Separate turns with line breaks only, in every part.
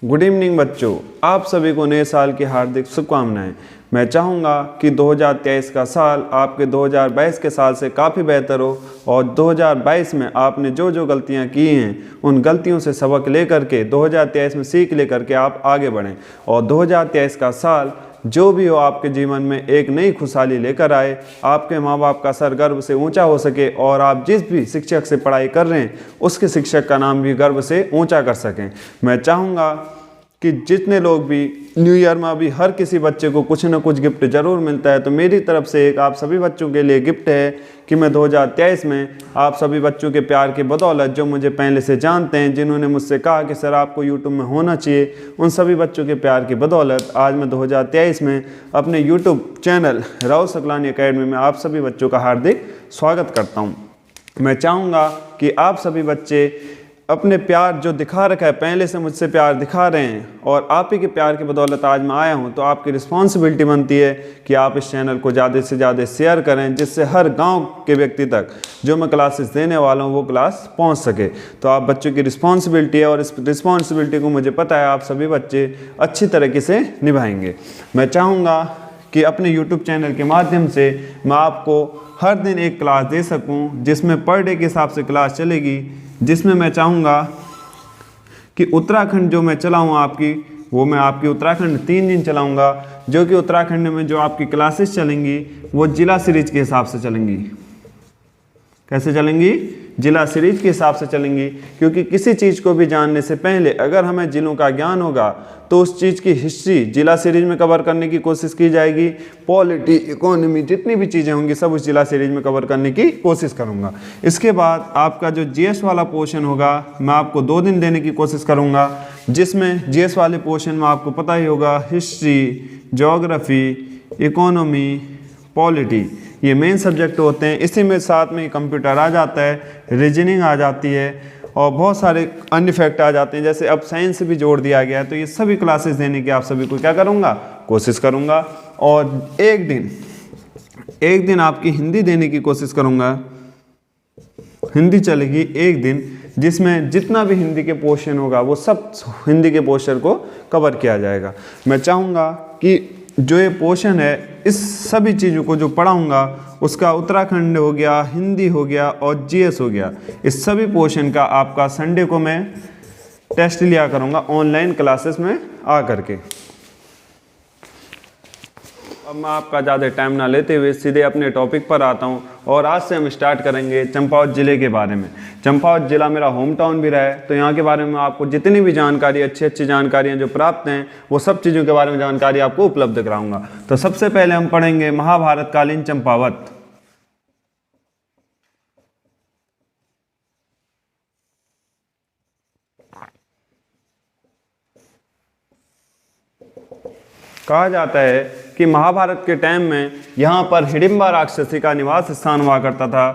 Good evening बच्चों, आप सभी को नए साल की हार्दिक शुभकामनाएं। मैं चाहूँगा कि 2023 का साल आपके 2022 के साल से काफ़ी बेहतर हो और 2022 में आपने जो जो गलतियां की हैं उन गलतियों से सबक लेकर के 2023 में सीख लेकर के आप आगे बढ़ें और 2023 का साल जो भी हो आपके जीवन में एक नई खुशहाली लेकर आए, आपके माँ बाप का सर गर्व से ऊंचा हो सके और आप जिस भी शिक्षक से पढ़ाई कर रहे हैं उसके शिक्षक का नाम भी गर्व से ऊंचा कर सकें। मैं चाहूँगा कि जितने लोग भी न्यू ईयर में अभी हर किसी बच्चे को कुछ न कुछ गिफ्ट जरूर मिलता है, तो मेरी तरफ से एक आप सभी बच्चों के लिए गिफ्ट है कि मैं 2023 में आप सभी बच्चों के प्यार की बदौलत, जो मुझे पहले से जानते हैं, जिन्होंने मुझसे कहा कि सर आपको यूट्यूब में होना चाहिए, उन सभी बच्चों के प्यार की बदौलत आज मैं 2023 में अपने YouTube channel Rahul Saklani academy में आप सभी बच्चों का हार्दिक स्वागत करता हूँ। मैं चाहूँगा कि आप सभी बच्चे अपने प्यार जो दिखा रखा है, पहले से मुझसे प्यार दिखा रहे हैं और आप ही के प्यार की बदौलत आज मैं आया हूं, तो आपकी रिस्पॉन्सिबिलिटी बनती है कि आप इस चैनल को ज़्यादा से ज़्यादा शेयर करें, जिससे हर गांव के व्यक्ति तक जो मैं क्लासेस देने वाला हूं वो क्लास पहुंच सके। तो आप बच्चों की रिस्पॉन्सिबिलिटी है और इस रिस्पॉन्सिबिलिटी को मुझे पता है आप सभी बच्चे अच्छी तरीके से निभाएंगे। मैं चाहूँगा कि अपने यूट्यूब चैनल के माध्यम से मैं आपको हर दिन एक क्लास दे सकूँ, जिसमें पर डे के हिसाब से क्लास चलेगी, जिसमें मैं चाहूँगा कि उत्तराखंड जो मैं चलाऊँ आपकी, वो मैं आपकी उत्तराखंड 3 दिन चलाऊँगा, जो कि उत्तराखंड में जो आपकी क्लासेस चलेंगी वो जिला सीरीज के हिसाब से चलेंगी। कैसे चलेंगी? जिला सीरीज के हिसाब से चलेंगी, क्योंकि किसी चीज़ को भी जानने से पहले अगर हमें जिलों का ज्ञान होगा तो उस चीज़ की हिस्ट्री जिला सीरीज में कवर करने की कोशिश की जाएगी। पॉलिटी, इकोनॉमी, जितनी भी चीज़ें होंगी सब उस जिला सीरीज में कवर करने की कोशिश करूँगा। इसके बाद आपका जो जीएस वाला पोर्शन होगा मैं आपको 2 दिन देने की कोशिश करूँगा, जिसमें जीएस वाले पोर्शन में आपको पता ही होगा हिस्ट्री, ज्योग्राफी, इकोनॉमी, पॉलिटी, ये मेन सब्जेक्ट होते हैं। इसी में साथ में कंप्यूटर आ जाता है, रीजनिंग आ जाती है और बहुत सारे अन्य फैक्ट आ जाते हैं, जैसे अब साइंस भी जोड़ दिया गया है। तो ये सभी क्लासेस देने की आप सभी को क्या करूँगा, कोशिश करूँगा। और एक दिन आपकी हिंदी देने की कोशिश करूँगा। हिंदी चलेगी एक दिन, जिसमें जितना भी हिंदी के पोर्शन होगा वो सब हिंदी के पोर्शन को कवर किया जाएगा। मैं चाहूँगा कि जो ये पोर्शन है, इस सभी चीज़ों को जो पढ़ाऊँगा उसका उत्तराखंड हो गया, हिंदी हो गया और जीएस हो गया, इस सभी पोर्शन का आपका संडे को मैं टेस्ट लिया करूँगा ऑनलाइन क्लासेस में आ करके। अब मैं आपका ज़्यादा टाइम ना लेते हुए सीधे अपने टॉपिक पर आता हूँ और आज से हम स्टार्ट करेंगे चंपावत ज़िले के बारे में। चंपावत ज़िला मेरा होम टाउन भी रहा है, तो यहाँ के बारे में आपको जितनी भी जानकारी, अच्छी अच्छी जानकारियाँ जो प्राप्त हैं, वो सब चीज़ों के बारे में जानकारी आपको उपलब्ध कराऊंगा। तो सबसे पहले हम पढ़ेंगे महाभारत कालीन चंपावत। कहा जाता है कि महाभारत के टाइम में यहाँ पर हिडिंबा राक्षसी का निवास स्थान हुआ करता था।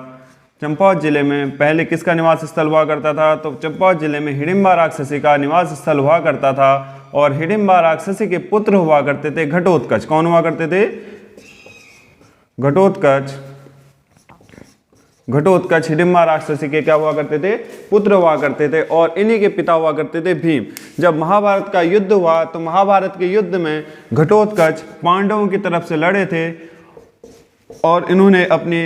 चंपावत जिले में पहले किसका निवास स्थल हुआ करता था? तो चंपावत जिले में हिडिंबा राक्षसी का निवास स्थल हुआ करता था और हिडिंबा राक्षसी के पुत्र हुआ करते थे घटोत्कच। कौन हुआ करते थे? घटोत्कच। घटोत्कच हिडिंबा राक्षसी के क्या हुआ करते थे? पुत्र हुआ करते थे और इन्हीं के पिता हुआ करते थे भीम। जब महाभारत का युद्ध हुआ तो महाभारत के युद्ध में घटोत्कच पांडवों की तरफ से लड़े थे और इन्होंने अपनी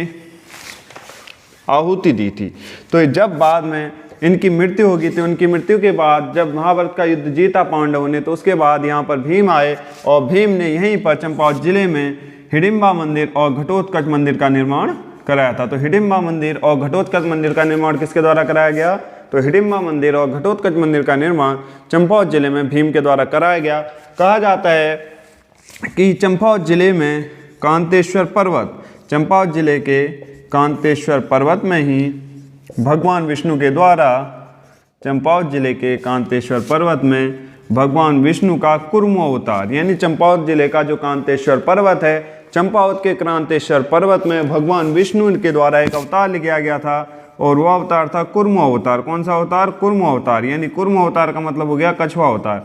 आहुति दी थी। तो जब बाद में इनकी मृत्यु हो गई थी, उनकी मृत्यु के बाद जब महाभारत का युद्ध जीता पांडवों ने, तो उसके बाद यहाँ पर भीम आए और भीम ने यहीं पर चंपावत जिले में हिडिंबा मंदिर और घटोत्कच मंदिर का निर्माण कराया था। तो हिडिंबा मंदिर और घटोत्कच मंदिर का निर्माण किसके द्वारा कराया गया? तो हिडिंबा मंदिर और घटोत्कच मंदिर का निर्माण चंपावत जिले में भीम के द्वारा कराया गया। कहा जाता है कि चंपावत जिले में कांतेश्वर पर्वत, चंपावत जिले के कांतेश्वर पर्वत में ही भगवान विष्णु के द्वारा, चंपावत जिले के कांतेश्वर पर्वत में भगवान विष्णु का कुर्म अवतार, यानी चंपावत जिले का जो कांतेश्वर पर्वत है, चंपावत के कांतेश्वर पर्वत में भगवान विष्णु के द्वारा एक अवतार लिया गया था और वह अवतार था कुर्म अवतार। कौन सा अवतार? कुर्म अवतार। यानी कुर्म अवतार का मतलब हो गया कछुआ अवतार।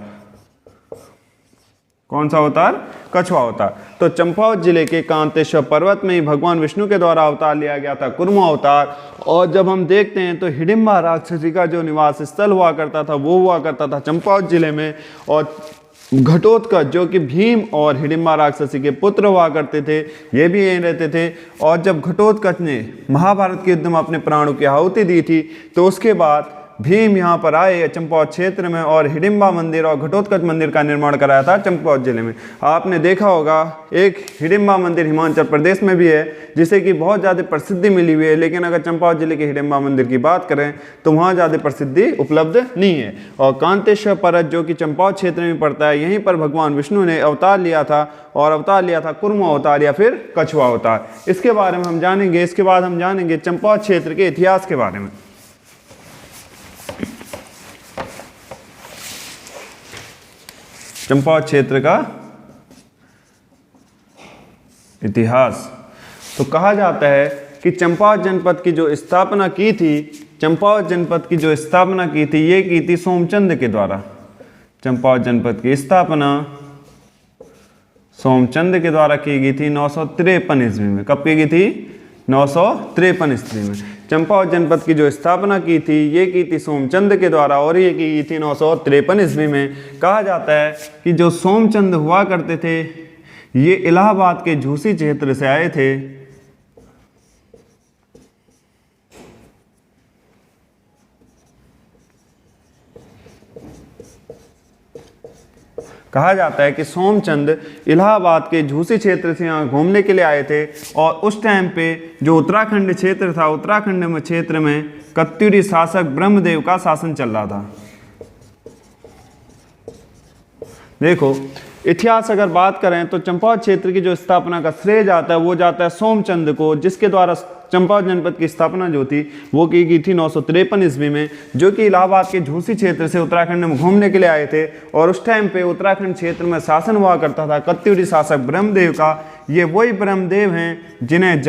कौन सा अवतार? कछुआ अवतार। तो चंपावत जिले के कांतेश्वर पर्वत में ही भगवान विष्णु के द्वारा अवतार लिया गया था, कुर्म अवतार। और जब हम देखते हैं तो हिडिंबा राक्षसी का जो निवास स्थल हुआ करता था वो हुआ करता था चंपावत जिले में। और घटोत्कच जो कि भीम और हिडिंबा राक्षसी के पुत्र हुआ करते थे, ये भी यहीं रहते थे। और जब घटोत्कच ने महाभारत के युद्ध में अपने प्राणों की आहुति दी थी तो उसके बाद भीम यहाँ पर आए चंपावत क्षेत्र में और हिडिंबा मंदिर और घटोत्कच मंदिर का निर्माण कराया था चंपावत जिले में। आपने देखा होगा एक हिडिंबा मंदिर हिमाचल प्रदेश में भी है जिसे कि बहुत ज़्यादा प्रसिद्धि मिली हुई है, लेकिन अगर चंपावत जिले के हिडिंबा मंदिर की बात करें तो वहाँ ज़्यादा प्रसिद्धि उपलब्ध नहीं है। और कांतेश्वर पर्वत जो कि चंपावत क्षेत्र में पड़ता है, यहीं पर भगवान विष्णु ने अवतार लिया था और अवतार लिया था कुर्म अवतार या फिर कछुआ अवतार। इसके बारे में हम जानेंगे। इसके बाद हम जानेंगे चंपावत क्षेत्र के इतिहास के बारे में। चंपावत क्षेत्र का इतिहास। तो कहा जाता है कि चंपावत जनपद की जो स्थापना की थी, चंपावत जनपद की जो स्थापना की थी ये की थी सोमचंद के द्वारा। चंपावत जनपद की स्थापना सोमचंद के द्वारा की गई थी 953 ईस्वी में। कब की गई थी? 953 ईस्वी में। चंपावत जनपद की जो स्थापना की थी ये की थी सोमचंद के द्वारा और ये की गई थी 953 ईस्वी में। कहा जाता है कि जो सोमचंद हुआ करते थे ये इलाहाबाद के झूसी क्षेत्र से आए थे। कहा जाता है कि सोमचंद इलाहाबाद के झूसी क्षेत्र से यहाँ घूमने के लिए आए थे और उस टाइम पे जो उत्तराखंड क्षेत्र था, उत्तराखंड में क्षेत्र में कत्यूरी शासक ब्रह्मदेव का शासन चल रहा था। देखो इतिहास अगर बात करें तो चंपावत क्षेत्र की जो स्थापना का श्रेय जाता है वो जाता है सोमचंद को, जिसके द्वारा चंपावत जनपद की स्थापना जो थी वो की गई थी 953 ईस्वी में, जो कि इलाहाबाद के झूसी क्षेत्र से उत्तराखंड में घूमने के लिए आए थे। और उस टाइम पे उत्तराखंड क्षेत्र में शासन हुआ करता था कत्यूरी शासक ब्रह्मदेव का। ये वही ब्रह्मदेव हैं जिन्हें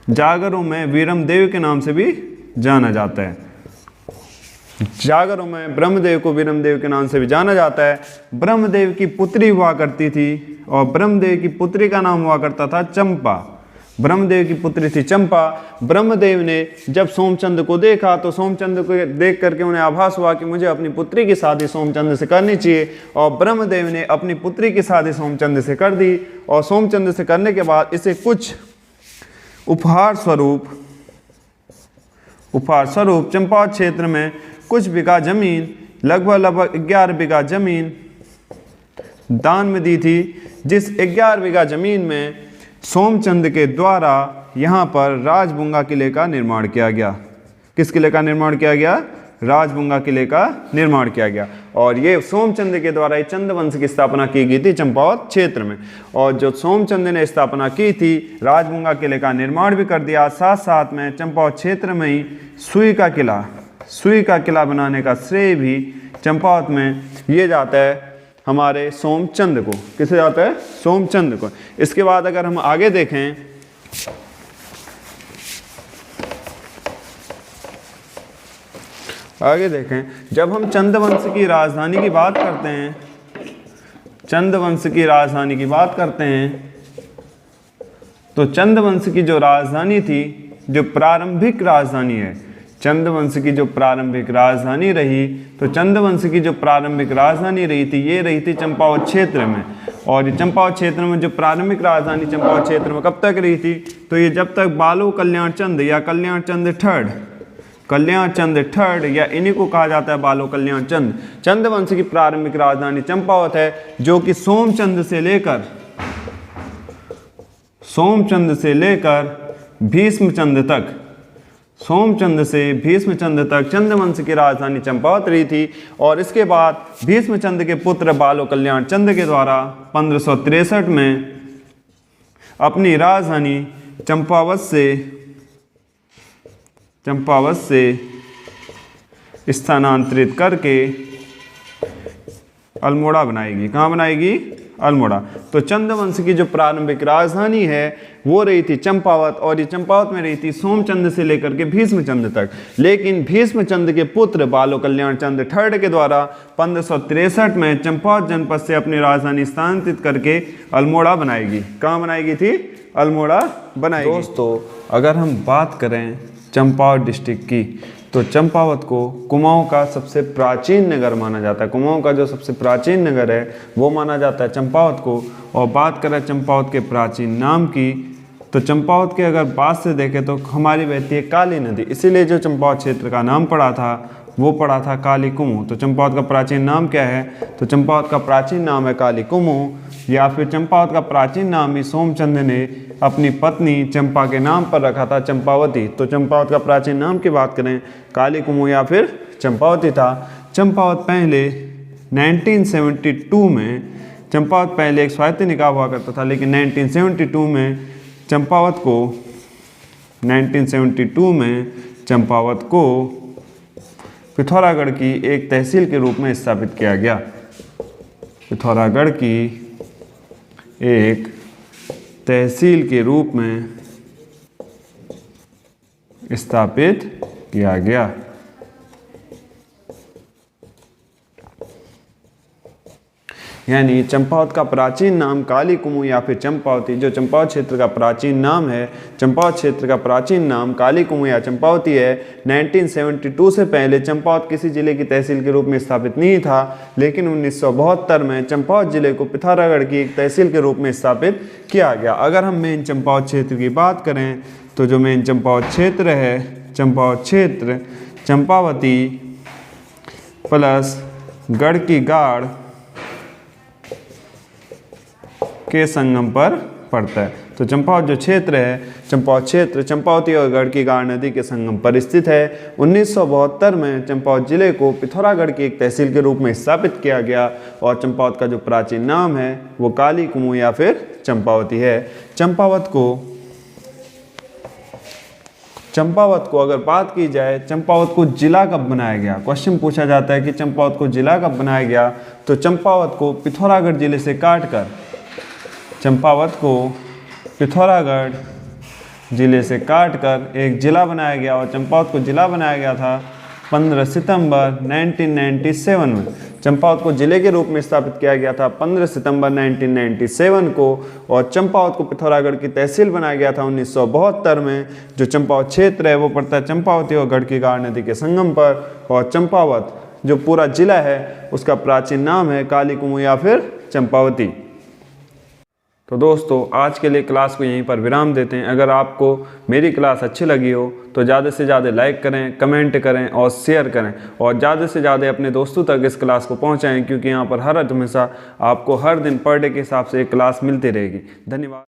जागरों में वीरमदेव के नाम से भी जाना जाता है। जागरों में ब्रह्मदेव को वीरमदेव के नाम से भी जाना जाता है। ब्रह्मदेव की पुत्री हुआ करती थी और ब्रह्मदेव की पुत्री का नाम हुआ करता था चंपा। ब्रह्मदेव की पुत्री थी चंपा। ब्रह्मदेव ने जब सोमचंद को देखा तो सोमचंद को देख करके उन्हें आभास हुआ कि मुझे अपनी पुत्री की शादी सोमचंद से करनी चाहिए और ब्रह्मदेव ने अपनी पुत्री की शादी सोमचंद से कर दी। और सोमचंद से करने के बाद इसे कुछ उपहार स्वरूप चंपावत क्षेत्र में कुछ बीघा जमीन, लगभग 11 बीघा जमीन दान में दी थी, जिस 11 बीघा जमीन में सोमचंद के द्वारा यहाँ पर राजबुंगा किले का निर्माण किया गया। किस किले का निर्माण किया गया? राजबुंगा किले का निर्माण किया गया। और ये सोमचंद के द्वारा चंद वंश की स्थापना की गई थी चंपावत क्षेत्र में। और जो सोमचंद ने स्थापना की थी, राजबुंगा किले का निर्माण भी कर दिया। साथ साथ में चंपावत क्षेत्र में ही सुई का किला बनाने का श्रेय भी चंपावत में ये जाता है हमारे सोमचंद को। किसे जाता है? सोमचंद को। इसके बाद अगर हम आगे देखें जब हम चंदवंश की राजधानी की बात करते हैं तो चंदवंश की जो राजधानी थी, जो प्रारंभिक राजधानी है, चंदवंश की जो प्रारंभिक राजधानी रही, तो चंदवंश की जो प्रारंभिक राजधानी रही थी ये रही थी चंपावत क्षेत्र में। और ये चंपावत क्षेत्र में जो प्रारंभिक राजधानी चंपावत क्षेत्र में कब तक रही थी? तो ये जब तक बालो कल्याण चंद या कल्याण चंद थर्ड या इन्हीं को कहा जाता है बालो कल्याण चंद। चंदवंश की प्रारंभिक राजधानी चंपावत है, जो कि सोमचंद से लेकर भीष्मचंद तक चंदवंश की राजधानी चंपावत रही थी। और इसके बाद भीष्मचंद के पुत्र बालो कल्याण चंद के द्वारा 1563 में अपनी राजधानी चंपावत से स्थानांतरित करके अल्मोड़ा बनाएगी। कहाँ बनाएगी? अल्मोड़ा। तो चंद्रवंश की जो प्रारंभिक राजधानी है वो रही थी चंपावत, और ये चंपावत में रही थी सोमचंद्र से लेकर के भीष्मचंद्र तक। लेकिन भीष्मचंद्र के पुत्र बालो कल्याण चंद्र III के द्वारा 1563 में चंपावत जनपद से अपनी राजधानी स्थानांतरित करके अल्मोड़ा बनाएगी। कहाँ बनाएगी थी? अल्मोड़ा बनाएगी। दोस्तों अगर हम बात करें चंपावत डिस्ट्रिक्ट की, तो चंपावत को कुमाऊं का सबसे प्राचीन नगर माना जाता है। कुमाऊं का जो सबसे प्राचीन नगर है वो माना जाता है चंपावत को। और बात करें चंपावत के प्राचीन नाम की, तो चंपावत के अगर बात से देखें तो हमारी बहती है काली नदी, इसीलिए जो चंपावत क्षेत्र का नाम पड़ा था वो पड़ा था काली कुमु। तो चंपावत का प्राचीन नाम क्या है? तो चंपावत का प्राचीन नाम है काली कुमु, या फिर चंपावत का प्राचीन नाम ही सोमचंद्र ने अपनी पत्नी चंपा के नाम पर रखा था, चंपावती। तो चंपावत का प्राचीन नाम की बात करें काली कुमु या फिर चंपावती था। चंपावत पहले 1972 में, चंपावत पहले एक स्वायत्त निकाय हुआ करता था, लेकिन 1972 में चंपावत को पिथौरागढ़ की एक तहसील के रूप में स्थापित किया गया। पिथौरागढ़ की एक तहसील के रूप में स्थापित किया गया। यानी चंपावत का प्राचीन नाम काली कुमु या फिर चंपावती, जो चंपावत क्षेत्र का प्राचीन नाम है, चंपावत क्षेत्र का प्राचीन नाम काली कुमु या चंपावती है। 1972 से पहले चंपावत किसी जिले की तहसील के रूप में स्थापित नहीं था, लेकिन 1972 में चंपावत जिले को पिथौरागढ़ की एक तहसील के रूप में स्थापित किया गया। अगर हम मेन चंपावत क्षेत्र की बात करें, तो जो मेन चंपावत क्षेत्र है, चंपावत क्षेत्र चंपावती प्लस गढ़ की गाड़ के संगम पर पड़ता है। तो चंपावत जो क्षेत्र है, चंपावत क्षेत्र चंपावती और गढ़ की गाड़ नदी के संगम पर स्थित है। 1972 में चंपावत जिले को पिथौरागढ़ की एक तहसील के रूप में स्थापित किया गया, और चंपावत का जो प्राचीन नाम है वो काली कुमु या फिर चंपावती है। चंपावत को अगर बात की जाए, चंपावत को जिला कब बनाया गया? क्वेश्चन पूछा जाता है कि चंपावत को जिला कब बनाया गया? तो चंपावत को पिथौरागढ़ जिले से काटकर, चंपावत को पिथौरागढ़ जिले से काटकर एक जिला बनाया गया, और चंपावत को जिला बनाया गया था 15 सितंबर 1997 में। चंपावत को जिले के रूप में स्थापित किया गया था 15 सितंबर 1997 को, और चंपावत को पिथौरागढ़ की तहसील बनाया गया था 1972 में। जो चंपावत क्षेत्र है वो पड़ता है चंपावती और गढ़ की गाड़ नदी के संगम पर, और चंपावत जो पूरा जिला है उसका प्राचीन नाम है काली कुमु या फिर चंपावती। तो दोस्तों आज के लिए क्लास को यहीं पर विराम देते हैं। अगर आपको मेरी क्लास अच्छी लगी हो तो ज़्यादा से ज़्यादा लाइक करें, कमेंट करें और शेयर करें, और ज़्यादा से ज़्यादा अपने दोस्तों तक इस क्लास को पहुंचाएं, क्योंकि यहाँ पर हर हमेशा आपको हर दिन पर डे के हिसाब से एक क्लास मिलती रहेगी। धन्यवाद।